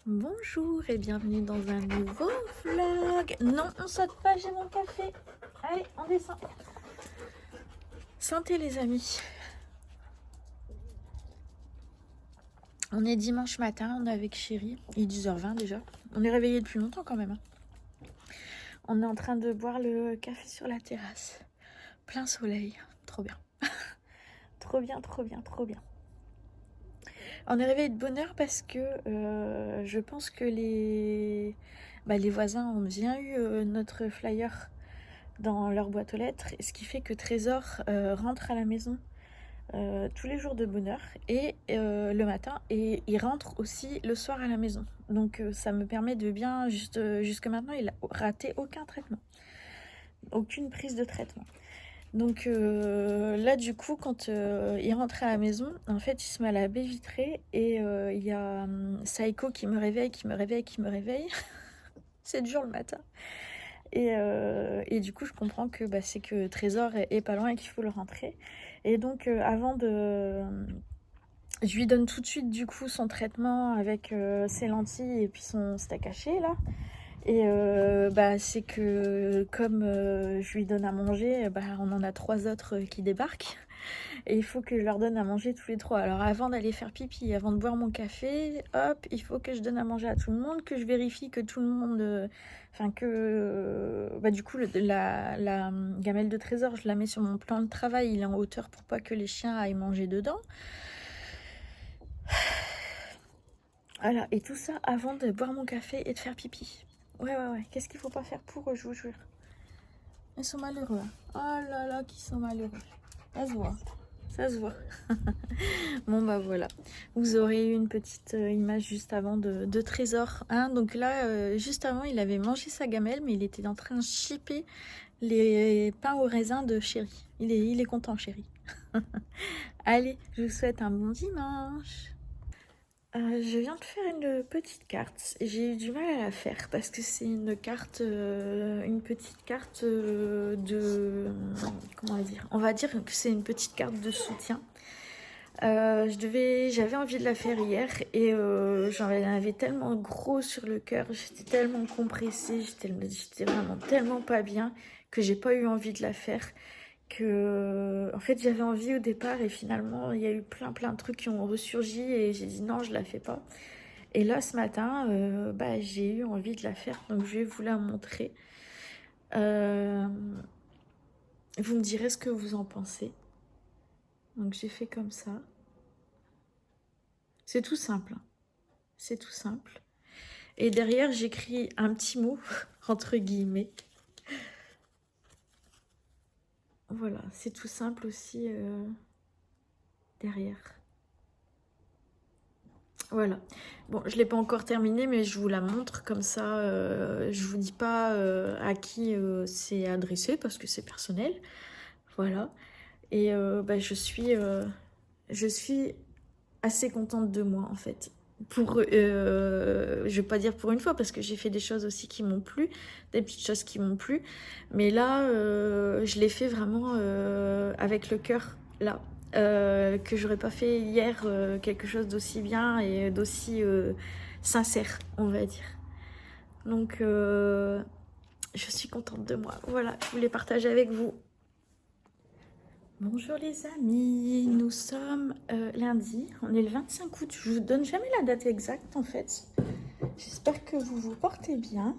Bonjour et bienvenue dans un nouveau vlog. Non, on saute pas, j'ai mon café. Allez, on descend. Santé les amis. On est dimanche matin, on est avec chérie. Il est 10h20 déjà. On est réveillé depuis longtemps quand même. On est en train de boire le café sur la terrasse. Plein soleil. Trop bien. Trop bien, trop bien, trop bien. On est réveillé de bonne heure parce que je pense que les voisins ont bien eu notre flyer dans leur boîte aux lettres, ce qui fait que Trésor rentre à la maison tous les jours de bonne heure et le matin, et il rentre aussi le soir à la maison. Donc ça me permet de bien, jusque maintenant, il a raté aucun traitement, aucune prise de traitement. Donc là du coup quand il rentre à la maison, en fait il se met à la baie vitrée et il y a Saiko qui me réveille, c'est dur le matin. Et du coup je comprends que c'est que Trésor est pas loin et qu'il faut le rentrer. Et donc je lui donne tout de suite du coup son traitement avec ses lentilles et puis son steak haché là. Et c'est que comme je lui donne à manger, on en a 3 autres qui débarquent. Et il faut que je leur donne à manger tous les 3. Alors avant d'aller faire pipi, avant de boire mon café, hop, il faut que je donne à manger à tout le monde, que je vérifie que tout le monde... du coup, la gamelle de Trésor, je la mets sur mon plan de travail, il est en hauteur pour pas que les chiens aillent manger dedans. Voilà, et tout ça avant de boire mon café et de faire pipi. Ouais. Qu'est-ce qu'il faut pas faire pour eux, je vous jure. Ils sont malheureux. Oh là là, qu'ils sont malheureux. Ça se voit. Ça se voit. Bon voilà. Vous aurez eu une petite image juste avant de Trésor. Hein. Donc là, juste avant, il avait mangé sa gamelle, mais il était en train de chipper les pains au raisin de Chéri. Il est content, Chéri. Allez, je vous souhaite un bon dimanche. Je viens de faire une petite carte. J'ai eu du mal à la faire parce que c'est une carte, une petite carte comment dire. On va dire que c'est une petite carte de soutien. J'avais envie de la faire hier et j'en avais tellement gros sur le cœur, j'étais tellement compressée, j'étais vraiment tellement pas bien que j'ai pas eu envie de la faire. En fait j'avais envie au départ et finalement il y a eu plein de trucs qui ont ressurgi et j'ai dit non, je la fais pas. Et là ce matin j'ai eu envie de la faire, donc je vais vous la montrer. Vous me direz ce que vous en pensez. Donc j'ai fait comme ça. C'est tout simple, hein. C'est tout simple. Et derrière, j'écris un petit mot, entre guillemets. Voilà, c'est tout simple aussi derrière. Voilà. Bon, je ne l'ai pas encore terminé, mais je vous la montre. Comme ça, je ne vous dis pas à qui c'est adressé, parce que c'est personnel. Voilà. Et je suis assez contente de moi, en fait. Je vais pas dire pour une fois, parce que j'ai fait des choses aussi qui m'ont plu, des petites choses qui m'ont plu, mais là je l'ai fait vraiment avec le cœur, là, que j'aurais pas fait hier quelque chose d'aussi bien et d'aussi sincère, on va dire. Donc je suis contente de moi. Voilà, je voulais partager avec vous. Bonjour les amis, nous sommes lundi, on est le 25 août, je vous donne jamais la date exacte en fait. J'espère que vous vous portez bien.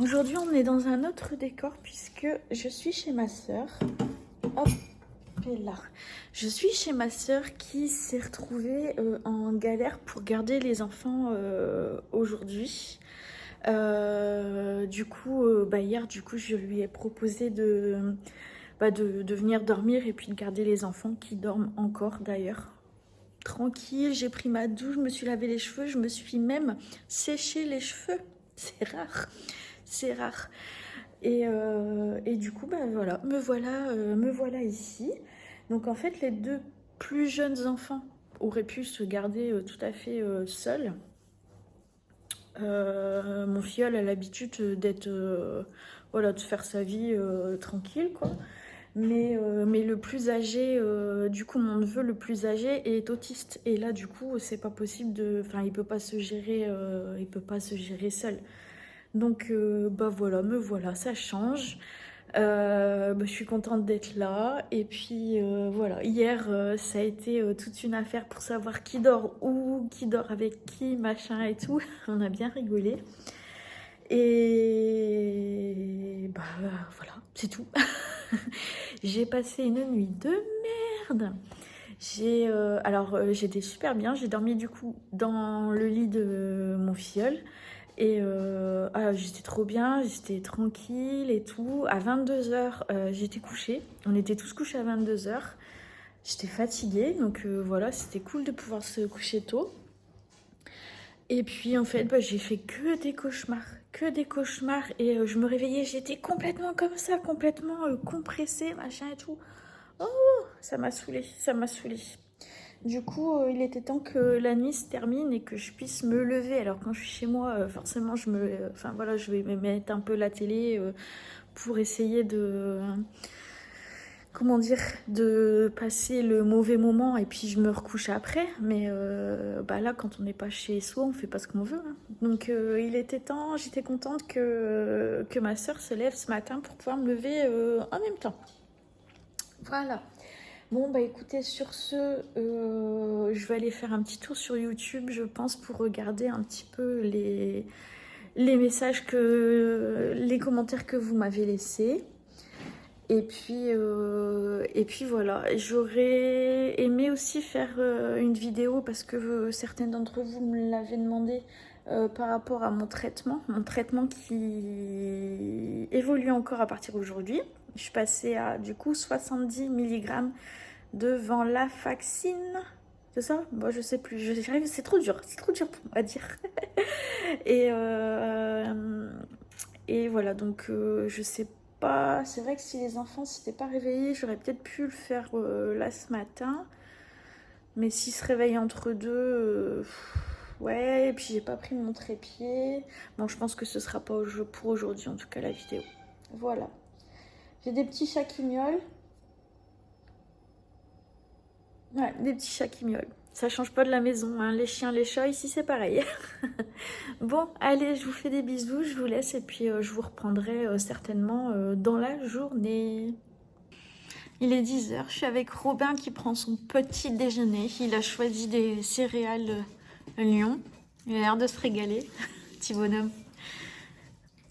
Aujourd'hui on est dans un autre décor puisque je suis chez ma sœur. Hop, là. Je suis chez ma sœur qui s'est retrouvée en galère pour garder les enfants aujourd'hui. Hier du coup je lui ai proposé de venir dormir et puis de garder les enfants qui dorment encore d'ailleurs. Tranquille, j'ai pris ma douche, je me suis lavé les cheveux, je me suis même séché les cheveux. C'est rare, c'est rare. Et du coup, me voilà ici. Donc en fait, les 2 plus jeunes enfants auraient pu se garder tout à fait seuls. Mon filleul a l'habitude d'être, de faire sa vie tranquille, quoi. Mais le plus âgé, du coup, mon neveu le plus âgé est autiste. Et là, du coup, c'est pas possible de... Enfin, il peut pas se gérer seul. Donc, bah voilà, me voilà, ça change. Bah, je suis contente d'être là. Et puis, voilà, hier, ça a été toute une affaire pour savoir qui dort où, qui dort avec qui, machin et tout. On a bien rigolé. Et bah voilà, c'est tout. J'ai passé une nuit de merde. J'étais super bien. J'ai dormi du coup dans le lit de mon filleul. Et j'étais trop bien, j'étais tranquille et tout. À 22h, j'étais couchée. On était tous couchés à 22h. J'étais fatiguée, donc voilà, c'était cool de pouvoir se coucher tôt. Et puis en fait, bah, j'ai fait que des cauchemars. Que des cauchemars. Et je me réveillais, j'étais complètement comme ça, complètement compressée, machin et tout. Oh, ça m'a saoulée, ça m'a saoulée. Du coup, il était temps que la nuit se termine et que je puisse me lever. Alors quand je suis chez moi, forcément, enfin voilà, je vais me mettre un peu la télé pour essayer de, comment dire, de passer le mauvais moment et puis je me recouche après. Mais bah là, quand on n'est pas chez soi, on fait pas ce qu'on veut, hein. Donc il était temps, j'étais contente que ma soeur se lève ce matin pour pouvoir me lever en même temps. Voilà. Bon, bah écoutez, sur ce, je vais aller faire un petit tour sur YouTube, je pense, pour regarder un petit peu les messages les commentaires que vous m'avez laissés. Et puis voilà, j'aurais aimé aussi faire une vidéo parce que certaines d'entre vous me l'avaient demandé par rapport à mon traitement qui évolue encore à partir d'aujourd'hui. Je suis passée à du coup 70 mg de venlafaxine. C'est ça? Bon, je sais plus. C'est trop dur pour moi à dire. Et, et voilà, donc je sais pas. C'est vrai que si les enfants s'étaient pas réveillés, j'aurais peut-être pu le faire là ce matin. Mais s'ils se réveillent entre deux, ouais, et puis j'ai pas pris mon trépied. Bon, je pense que ce sera pas pour aujourd'hui, en tout cas, la vidéo. Voilà. J'ai des petits chats qui miaulent. Ouais, des petits chats qui miaulent. Ça change pas de la maison, hein. Les chiens, les chats, ici c'est pareil. Bon, allez, je vous fais des bisous, je vous laisse et puis je vous reprendrai certainement dans la journée. Il est 10h, je suis avec Robin qui prend son petit déjeuner. Il a choisi des céréales Lion. Il a l'air de se régaler. Petit bonhomme.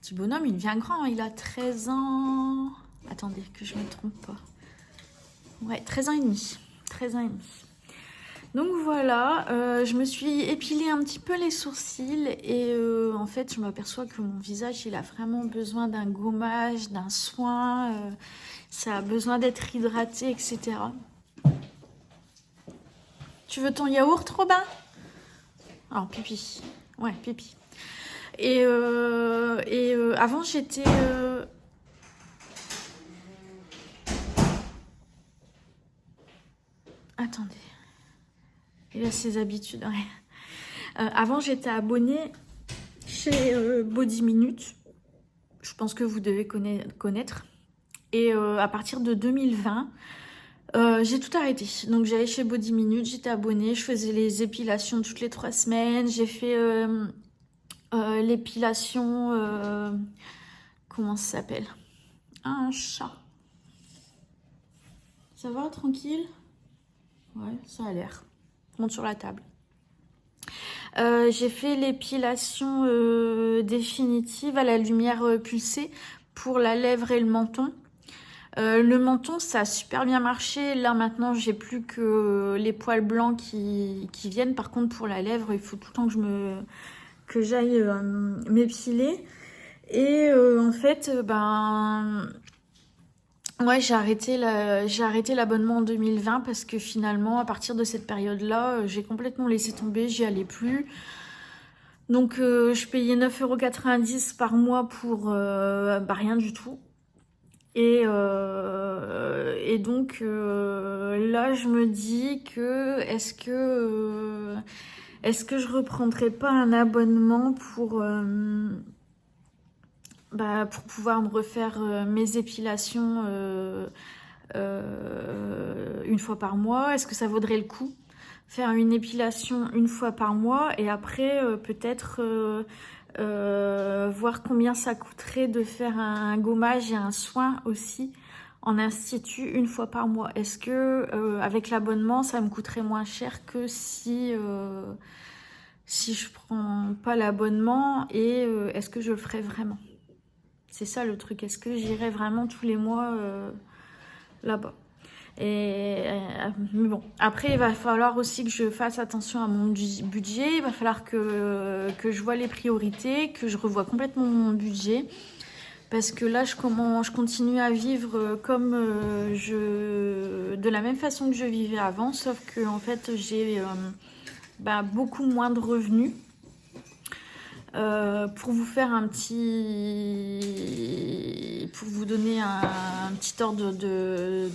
Petit bonhomme, il devient grand, il a 13 ans. Attendez, que je me trompe pas. Ouais, 13 ans et demi. 13 ans et demi. Donc voilà, je me suis épilé un petit peu les sourcils et en fait je m'aperçois que mon visage il a vraiment besoin d'un gommage, d'un soin, ça a besoin d'être hydraté, etc. Tu veux ton yaourt, Robin? Oh, pipi. Ouais, pipi. Et avant j'étais... Attendez. Il a ses habitudes, ouais. Avant, j'étais abonnée chez Body Minute. Je pense que vous devez connaître. Et à partir de 2020, j'ai tout arrêté. Donc, j'allais chez Body Minute, j'étais abonnée. Je faisais les épilations toutes les 3 semaines. J'ai fait l'épilation... comment ça s'appelle? Un chat. Ça va, tranquille? Ouais, ça a l'air. Monte sur la table. J'ai fait l'épilation définitive à la lumière pulsée pour la lèvre et le menton. Le menton, ça a super bien marché. Là, maintenant, j'ai plus que les poils blancs qui viennent. Par contre, pour la lèvre, il faut tout le temps que j'aille m'épiler. Et en fait, ouais, j'ai arrêté l'abonnement en 2020 parce que finalement, à partir de cette période-là, j'ai complètement laissé tomber, j'y allais plus. Donc, je payais 9,90 € par mois pour rien du tout. Et donc, là, je me dis que est-ce que je reprendrais pas un abonnement pour pouvoir me refaire mes épilations une fois par mois? Est-ce que ça vaudrait le coup? Faire une épilation une fois par mois et après peut-être voir combien ça coûterait de faire un gommage et un soin aussi en institut une fois par mois. Est-ce que avec l'abonnement ça me coûterait moins cher que si je prends pas l'abonnement et est-ce que je le ferais vraiment? C'est ça le truc, est-ce que j'irais vraiment tous les mois là-bas? Mais bon, après il va falloir aussi que je fasse attention à mon budget, il va falloir que je vois les priorités, que je revoie complètement mon budget, parce que là je continue à vivre comme de la même façon que je vivais avant, sauf que en fait j'ai beaucoup moins de revenus. Pour vous faire pour vous donner un petit ordre de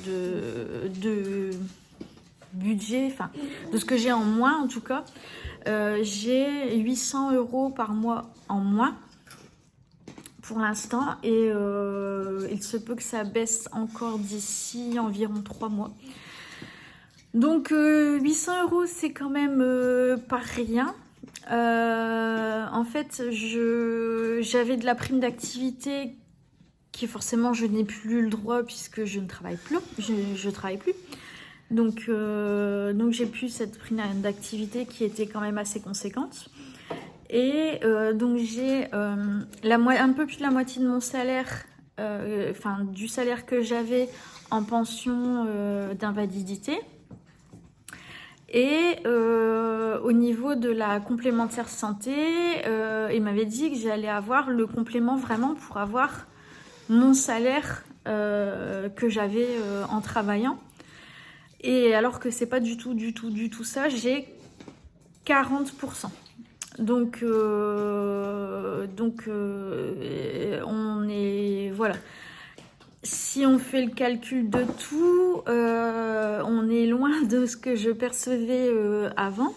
budget, enfin de ce que j'ai en moins en tout cas, j'ai 800 € par mois en moins pour l'instant et il se peut que ça baisse encore d'ici environ 3 mois. Donc 800 € c'est quand même pas rien. En fait, j'avais de la prime d'activité qui forcément je n'ai plus le droit puisque je ne travaille plus. Je travaille plus. Donc j'ai plus cette prime d'activité qui était quand même assez conséquente. Et donc j'ai un peu plus de la moitié de mon salaire, du salaire que j'avais en pension d'invalidité. Et au niveau de la complémentaire santé, il m'avait dit que j'allais avoir le complément vraiment pour avoir mon salaire que j'avais en travaillant. Et alors que c'est pas du tout ça, j'ai 40%. Donc on est... Voilà. Si on fait le calcul de tout, on est loin de ce que je percevais avant.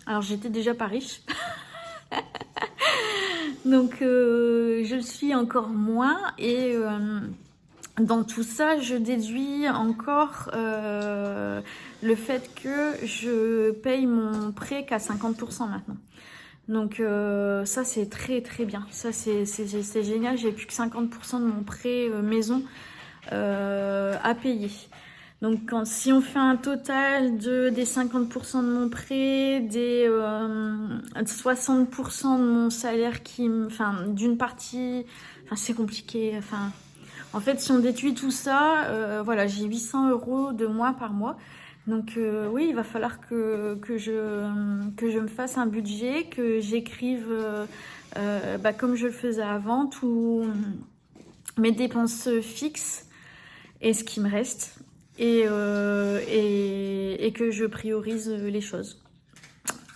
Alors j'étais déjà pas riche. Donc je le suis encore moins. Et dans tout ça, je déduis encore le fait que je paye mon prêt qu'à 50% maintenant. Donc ça c'est très très bien, ça c'est génial, j'ai plus que 50% de mon prêt maison à payer. Donc si on fait un total des 50% de mon prêt, des 60% de mon salaire d'une partie, c'est compliqué, en fait si on déduit tout ça, voilà, j'ai 800 € de moins par mois. Donc oui, il va falloir que je me fasse un budget, que j'écrive comme je le faisais avant, tous mes dépenses fixes et ce qui me reste, et que je priorise les choses.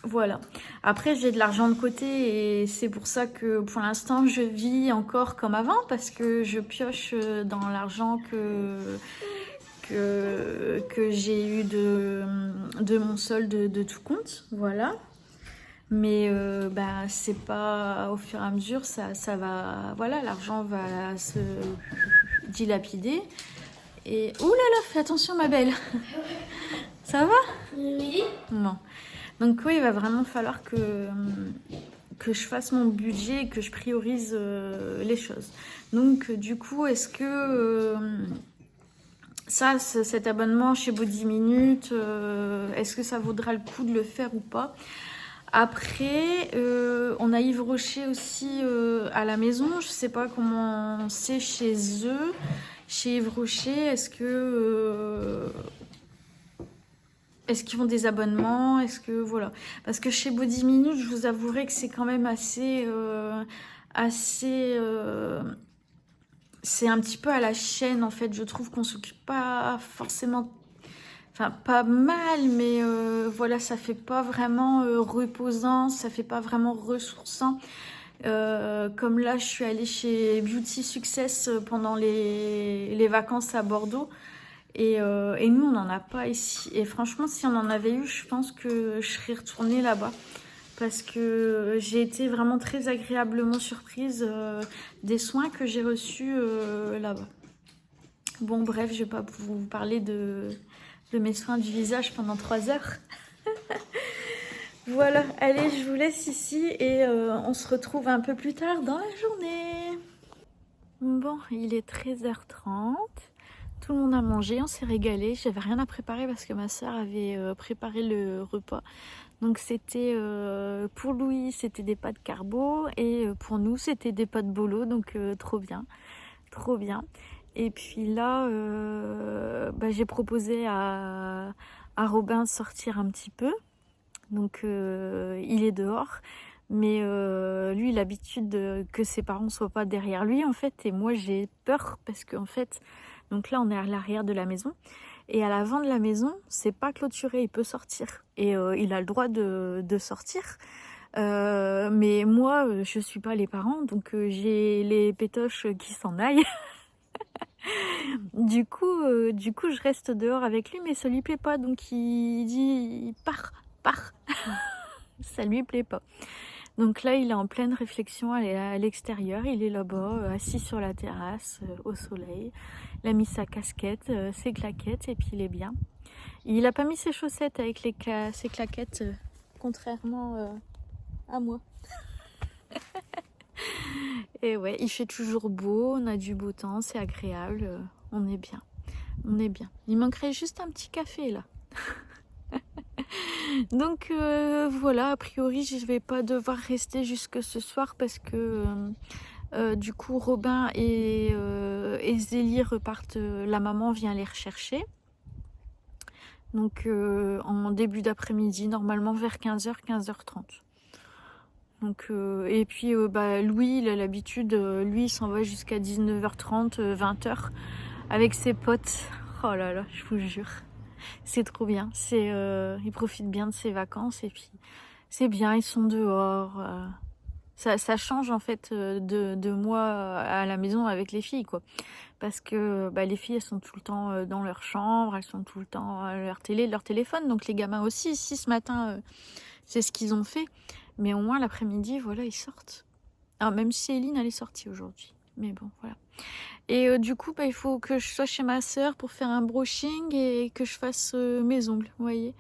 Voilà. Après, j'ai de l'argent de côté et c'est pour ça que pour l'instant, je vis encore comme avant parce que je pioche dans l'argent que j'ai eu de mon solde de tout compte, voilà. Mais c'est pas au fur et à mesure, ça va, voilà, l'argent va se dilapider. Et ouh là là, fais attention ma belle. Ça va? Oui. Non. Donc oui, il va vraiment falloir que je fasse mon budget et que je priorise les choses. Donc du coup, est-ce que cet abonnement chez Body Minute, est-ce que ça vaudra le coup de le faire ou pas? Après, on a Yves Rocher aussi à la maison. Je sais pas comment c'est chez eux. Chez Yves Rocher, est-ce qu'ils font des abonnements? Est-ce que voilà? Parce que chez Body Minute, je vous avouerai que c'est quand même assez c'est un petit peu à la chaîne en fait. Je trouve qu'on s'occupe pas forcément, pas mal, mais voilà, ça fait pas vraiment reposant, ça fait pas vraiment ressourçant. Comme là, je suis allée chez Beauty Success pendant les vacances à Bordeaux. Et nous, on n'en a pas ici. Et franchement, si on en avait eu, je pense que je serais retournée là-bas. Parce que j'ai été vraiment très agréablement surprise des soins que j'ai reçus là-bas. Bon, bref, je vais pas vous parler de mes soins du visage pendant 3 heures. Voilà, allez, je vous laisse ici et on se retrouve un peu plus tard dans la journée. Bon, il est 13h30. Tout le monde a mangé, on s'est régalé. J'avais rien à préparer parce que ma soeur avait préparé le repas. Donc c'était pour Louis, c'était des pâtes carbo et pour nous, c'était des pâtes bolo. Donc trop bien, trop bien. Et puis là, j'ai proposé à Robin de sortir un petit peu. Donc il est dehors. Mais lui, il a l'habitude que ses parents soient pas derrière lui, en fait. Et moi, j'ai peur parce qu'en fait, donc là, on est à l'arrière de la maison. Et à l'avant de la maison, c'est pas clôturé, il peut sortir. Et il a le droit de sortir. Mais moi, je suis pas les parents, donc j'ai les pétoches qui s'en aillent. Du coup, je reste dehors avec lui, mais ça lui plaît pas. Donc il dit, pars, pars. Ça lui plaît pas. Donc là, il est en pleine réflexion à l'extérieur. Il est là-bas, assis sur la terrasse, au soleil. Il a mis sa casquette, ses claquettes, et puis il est bien. Il a pas mis ses chaussettes avec ses claquettes, contrairement à moi. Et ouais, il fait toujours beau, on a du beau temps, c'est agréable, on est bien. On est bien. Il manquerait juste un petit café là. Donc voilà, a priori je vais pas devoir rester jusque ce soir parce que du coup Robin et Zélie repartent, la maman vient les rechercher. Donc en début d'après-midi, normalement vers 15h, 15h30. Donc, et puis Louis, il a l'habitude, lui il s'en va jusqu'à 19h30, 20h avec ses potes. Oh là là, je vous jure. C'est trop bien. Il profite bien de ses vacances et puis c'est bien, ils sont dehors. Ça change en fait de moi à la maison avec les filles, quoi. Parce que les filles, elles sont tout le temps dans leur chambre, elles sont tout le temps à leur téléphone. Donc les gamins aussi, ici ce matin, c'est ce qu'ils ont fait. Mais au moins l'après-midi, voilà, ils sortent. Alors même si Céline, elle est sortie aujourd'hui. Mais bon, voilà. Et du coup, il faut que je sois chez ma soeur pour faire un brushing et que je fasse mes ongles, vous voyez.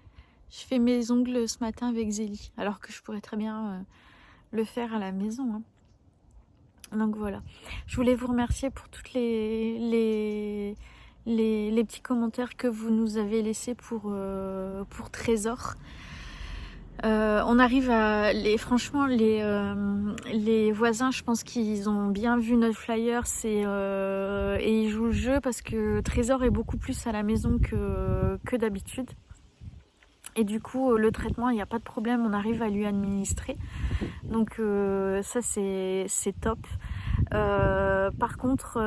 Je fais mes ongles ce matin avec Zélie, alors que je pourrais très bien le faire à la maison. Hein. Donc voilà. Je voulais vous remercier pour toutes les petits commentaires que vous nous avez laissés pour Trésor. On arrive à franchement les voisins, je pense qu'ils ont bien vu notre flyer et ils jouent le jeu parce que Trésor est beaucoup plus à la maison que d'habitude. Et du coup, le traitement, il n'y a pas de problème, on arrive à lui administrer. Donc ça, c'est top. Par contre,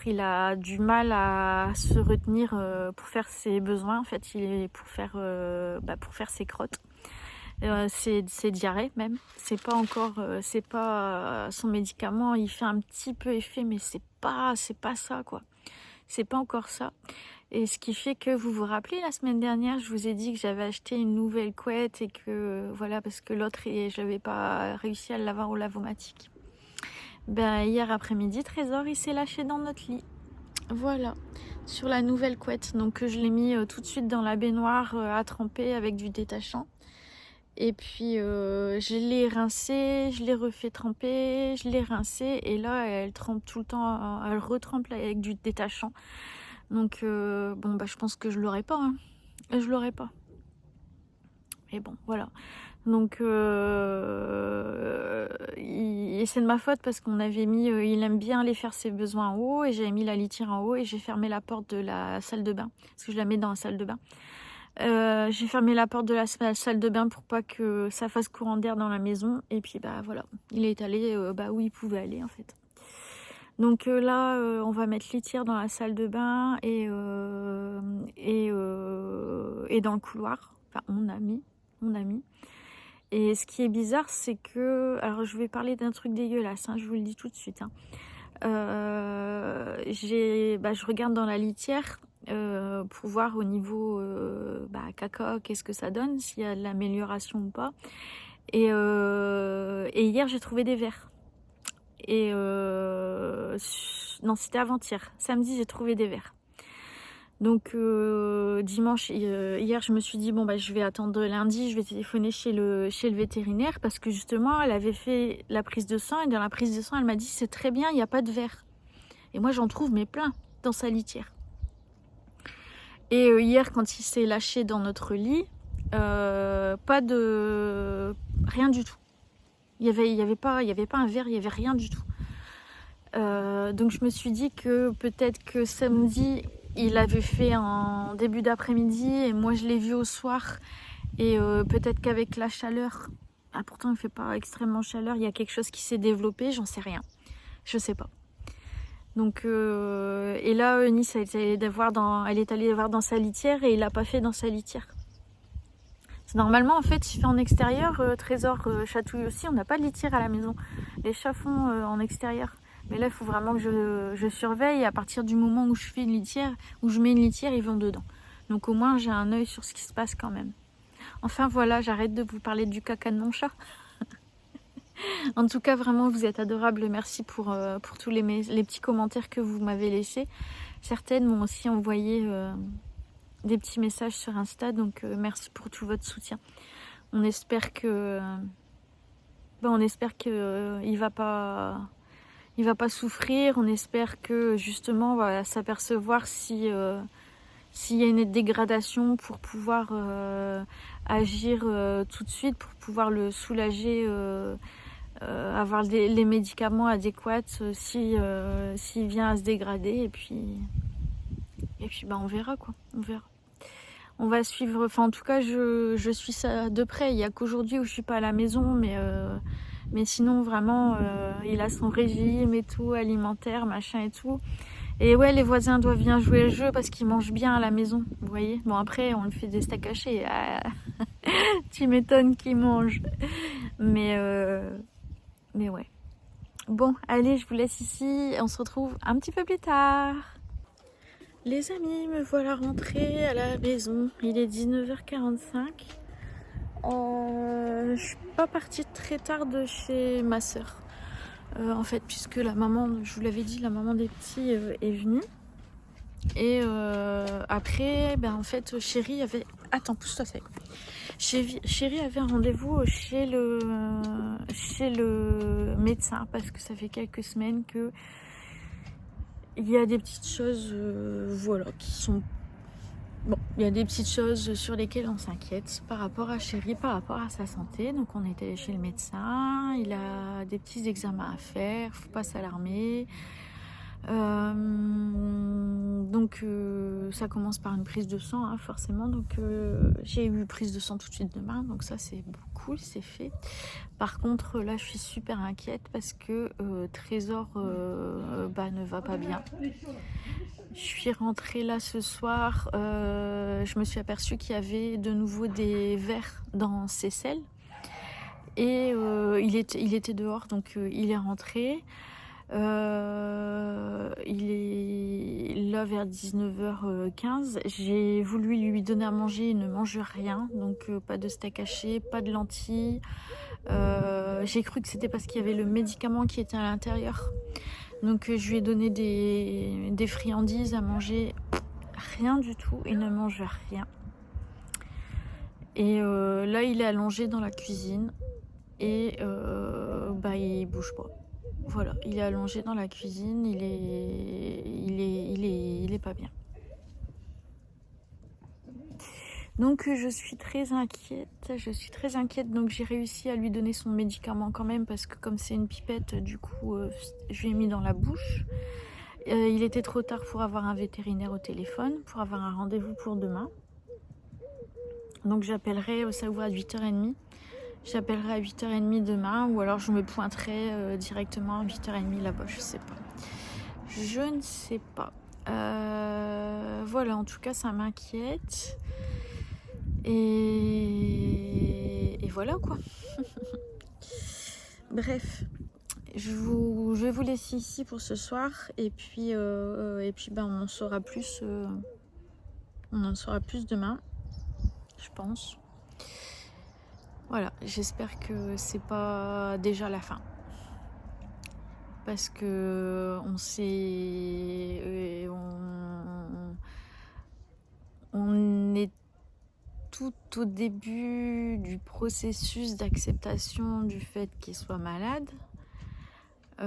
il a du mal à se retenir pour faire ses besoins. En fait, il est pour faire ses crottes. C'est diarrhée même. C'est pas encore, c'est pas son médicament. Il fait un petit peu effet, mais c'est pas ça quoi. C'est pas encore ça. Et ce qui fait que vous vous rappelez la semaine dernière, je vous ai dit que j'avais acheté une nouvelle couette et que voilà parce que l'autre je n'avais pas réussi à l'avoir au lavomatique. Hier après-midi, Trésor il s'est lâché dans notre lit. Voilà, sur la nouvelle couette. Donc je l'ai mis tout de suite dans la baignoire à tremper avec du détachant. Et puis je l'ai rincé, je l'ai refait tremper, je l'ai rincé et là elle trempe tout le temps, elle retrempe avec du détachant. Donc je pense que je l'aurai pas. Hein. Je l'aurai pas. Mais bon, voilà. Donc c'est de ma faute parce qu'on avait mis, il aime bien aller faire ses besoins en haut et j'avais mis la litière en haut et j'ai fermé la porte de la salle de bain parce que je la mets dans la salle de bain. J'ai fermé la porte de la salle de bain pour pas que ça fasse courant d'air dans la maison et puis voilà, il est allé où il pouvait aller en fait. Donc là, on va mettre litière dans la salle de bain et dans le couloir. Enfin, on a mis. Et ce qui est bizarre, c'est que... Alors, je vais parler d'un truc dégueulasse, hein, je vous le dis tout de suite. Hein. Je regarde dans la litière pour voir au niveau caca, qu'est-ce que ça donne, s'il y a de l'amélioration ou pas. Et hier, j'ai trouvé des vers. Et non, c'était avant-hier. Samedi, j'ai trouvé des vers. Donc dimanche, hier, je me suis dit, bon, bah, je vais attendre lundi, je vais téléphoner chez le vétérinaire parce que justement, elle avait fait la prise de sang et dans la prise de sang, elle m'a dit, c'est très bien, il n'y a pas de vers. Et moi, j'en trouve mais plein dans sa litière. Et hier, quand il s'est lâché dans notre lit, pas de... rien du tout. Il y avait pas un ver, il y avait rien du tout. Donc je me suis dit que peut-être que samedi, il avait fait en début d'après-midi et moi je l'ai vu au soir. Et peut-être qu'avec la chaleur, pourtant il ne fait pas extrêmement chaleur, il y a quelque chose qui s'est développé, j'en sais rien. Je sais pas. Donc, et là, Eunice, elle est allée voir dans sa litière et il l'a pas fait dans sa litière. Normalement, en fait, il fait en extérieur. Trésor chatouille aussi. On n'a pas de litière à la maison. Les chats font en extérieur. Mais là, il faut vraiment que je surveille. À partir du moment où je fais une litière, où je mets une litière, ils vont dedans. Donc au moins, j'ai un œil sur ce qui se passe quand même. Enfin voilà, j'arrête de vous parler du caca de mon chat. En tout cas, vraiment, vous êtes adorables. Merci pour tous les petits commentaires que vous m'avez laissés. Certaines m'ont aussi envoyé des petits messages sur Insta. Donc merci pour tout votre soutien. On espère que il va pas souffrir. On espère que justement, on va s'apercevoir s'il y a une dégradation pour pouvoir agir tout de suite, pour pouvoir le soulager, avoir les médicaments adéquats s'il vient à se dégrader. Et puis on verra quoi. On verra. On va suivre, enfin en tout cas je suis ça de près. Il n'y a qu'aujourd'hui où je suis pas à la maison, mais sinon vraiment il a son régime et tout, alimentaire, machin et tout. Et ouais, les voisins doivent bien jouer le jeu parce qu'ils mangent bien à la maison, vous voyez. Bon après on lui fait des steaks hachés, tu m'étonnes qu'ils mangent. Mais ouais. Bon, allez, je vous laisse ici, on se retrouve un petit peu plus tard. Les amis, me voilà rentrée à la maison. Il est 19h45. Je suis pas partie très tard de chez ma soeur. En fait, puisque la maman, je vous l'avais dit, la maman des petits est venue. Et après, en fait, Chérie avait... Attends, pousse-toi, ça y est. Chérie avait un rendez-vous chez le médecin parce que ça fait quelques semaines que il y a des petites choses, voilà, qui sont... Bon, il y a des petites choses sur lesquelles on s'inquiète par rapport à Chérie, par rapport à sa santé. Donc on est allé chez le médecin, il a des petits examens à faire, faut pas s'alarmer. Donc ça commence par une prise de sang, hein, forcément. Donc j'ai eu prise de sang tout de suite demain, donc ça c'est cool, c'est fait. Par contre là je suis super inquiète parce que Trésor ne va pas bien. Je suis rentrée là ce soir, je me suis aperçue qu'il y avait de nouveau des vers dans ses selles et il était dehors, donc il est rentré. Il est là vers 19h15. J'ai voulu lui donner à manger, il ne mange rien, donc pas de steak haché, pas de lentilles. J'ai cru que c'était parce qu'il y avait le médicament qui était à l'intérieur. Donc je lui ai donné des friandises à manger. Rien du tout, il ne mange rien. Et là il est allongé dans la cuisine et il bouge pas. Voilà, il est allongé dans la cuisine, il est pas bien. Donc je suis très inquiète, donc j'ai réussi à lui donner son médicament quand même parce que comme c'est une pipette, du coup je lui ai mis dans la bouche. Il était trop tard pour avoir un vétérinaire au téléphone, pour avoir un rendez-vous pour demain. Donc j'appellerai, ça ouvre à 8h30. J'appellerai à 8h30 demain ou alors je me pointerai directement à 8h30 là-bas, je sais pas. Je ne sais pas. Voilà, en tout cas ça m'inquiète. Et voilà quoi. Bref, je vais vous laisser ici pour ce soir et puis on en saura plus demain, je pense. Voilà, j'espère que c'est pas déjà la fin. parce que on est tout au début du processus d'acceptation du fait qu'il soit malade. On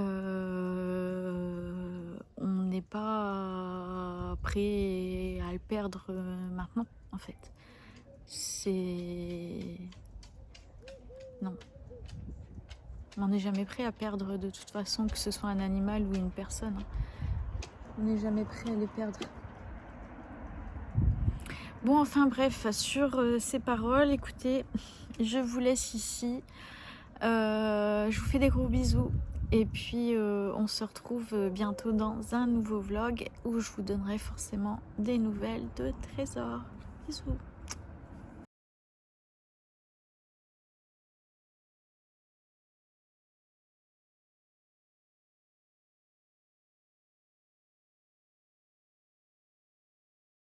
n'est pas prêt à le perdre maintenant, en fait. Non. On n'est jamais prêt à perdre de toute façon, que ce soit un animal ou une personne. On n'est jamais prêt à les perdre. Bon, enfin bref, sur ces paroles, écoutez, je vous laisse ici. Je vous fais des gros bisous. Et puis, on se retrouve bientôt dans un nouveau vlog où je vous donnerai forcément des nouvelles de Trésor. Bisous.